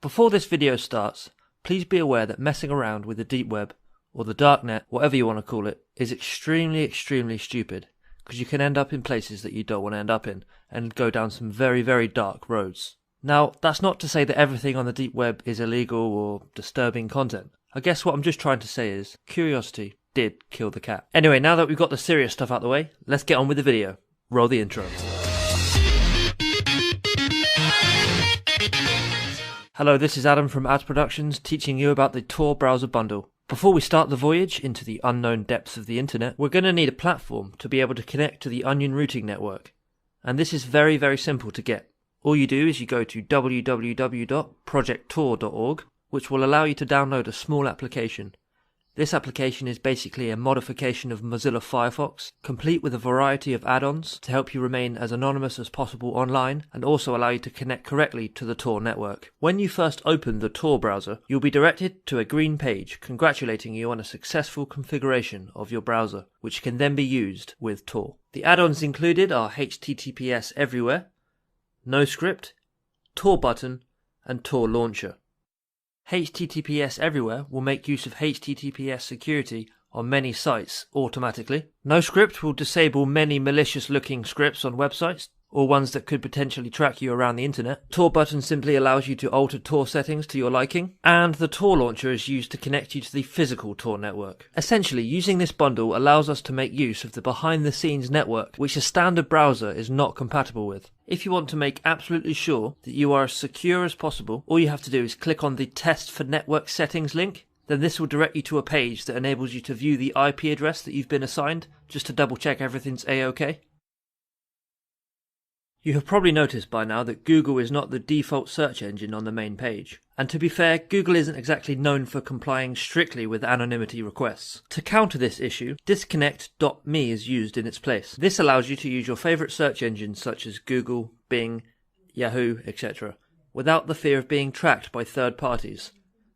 Before this video starts, please be aware that messing around with the deep web, or the darknet, whatever you want to call it, is extremely stupid, because you can end up in places that you don't want to end up in, and go down some very dark roads. Now, that's not to say that everything on the deep web is illegal or disturbing content. I guess what I'm just trying to say is, curiosity did kill the cat. Anyway, now that we've got the serious stuff out the way, let's get on with the video. Roll the intro. Hello, this is Adam from Ads Productions, teaching you about the Tor browser bundle. Before we start the voyage into the unknown depths of the internet, we're going to need a platform to be able to connect to the Onion routing network. And this is very simple to get. All you do is you go to www.projecttor.org, which will allow you to download a small application. This application is basically a modification of Mozilla Firefox, complete with a variety of add-ons to help you remain as anonymous as possible online and also allow you to connect correctly to the Tor network. When you first open the Tor browser, you'll be directed to a green page congratulating you on a successful configuration of your browser, which can then be used with Tor. The add-ons included are HTTPS Everywhere, NoScript, Tor Button, and Tor Launcher. HTTPS Everywhere will make use of HTTPS security on many sites automatically. NoScript will disable many malicious looking scripts on websites, or ones that could potentially track you around the internet. Tor Button simply allows you to alter Tor settings to your liking, and the Tor Launcher is used to connect you to the physical Tor network. Essentially, using this bundle allows us to make use of the behind the scenes network, which a standard browser is not compatible with. If you want to make absolutely sure that you are as secure as possible, all you have to do is click on the Test for Network Settings link. Then this will direct you to a page that enables you to view the IP address that you've been assigned, just to double check everything's A-OK. You have probably noticed by now that Google is not the default search engine on the main page. And to be fair, Google isn't exactly known for complying strictly with anonymity requests. To counter this issue, disconnect.me is used in its place. This allows you to use your favourite search engines such as Google, Bing, Yahoo, etc. without the fear of being tracked by third parties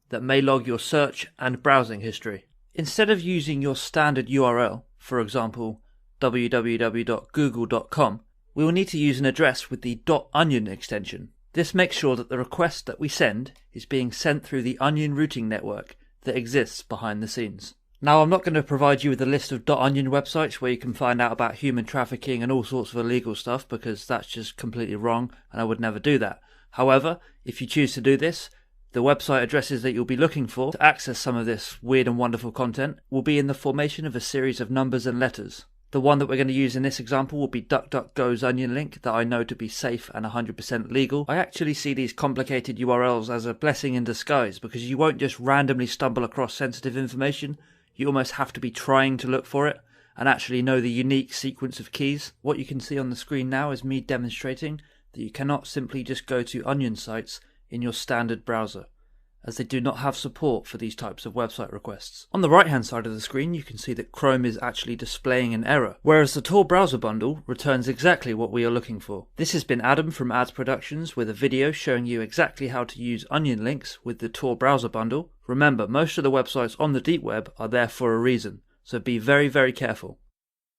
that may log your search and browsing history. Instead of using your standard URL, for example www.google.com, we will need to use an address with the .onion extension. This makes sure that the request that we send is being sent through the Onion routing network that exists behind the scenes. Now, I'm not going to provide you with a list of .onion websites where you can find out about human trafficking and all sorts of illegal stuff, because that's just completely wrong and I would never do that. However, if you choose to do this, the website addresses that you'll be looking for to access some of this weird and wonderful content will be in the formation of a series of numbers and letters. The one that we're going to use in this example will be DuckDuckGo's Onion link that I know to be safe and 100% legal. I actually see these complicated URLs as a blessing in disguise, because you won't just randomly stumble across sensitive information. You almost have to be trying to look for it and actually know the unique sequence of keys. What you can see on the screen now is me demonstrating that you cannot simply just go to Onion sites in your standard browser, as they do not have support for these types of website requests. On the right hand side of the screen you can see that Chrome is actually displaying an error, whereas the Tor browser bundle returns exactly what we are looking for. This has been Adam from Ads Productions with a video showing you exactly how to use Onion links with the Tor browser bundle. Remember, most of the websites on the deep web are there for a reason, so be very careful.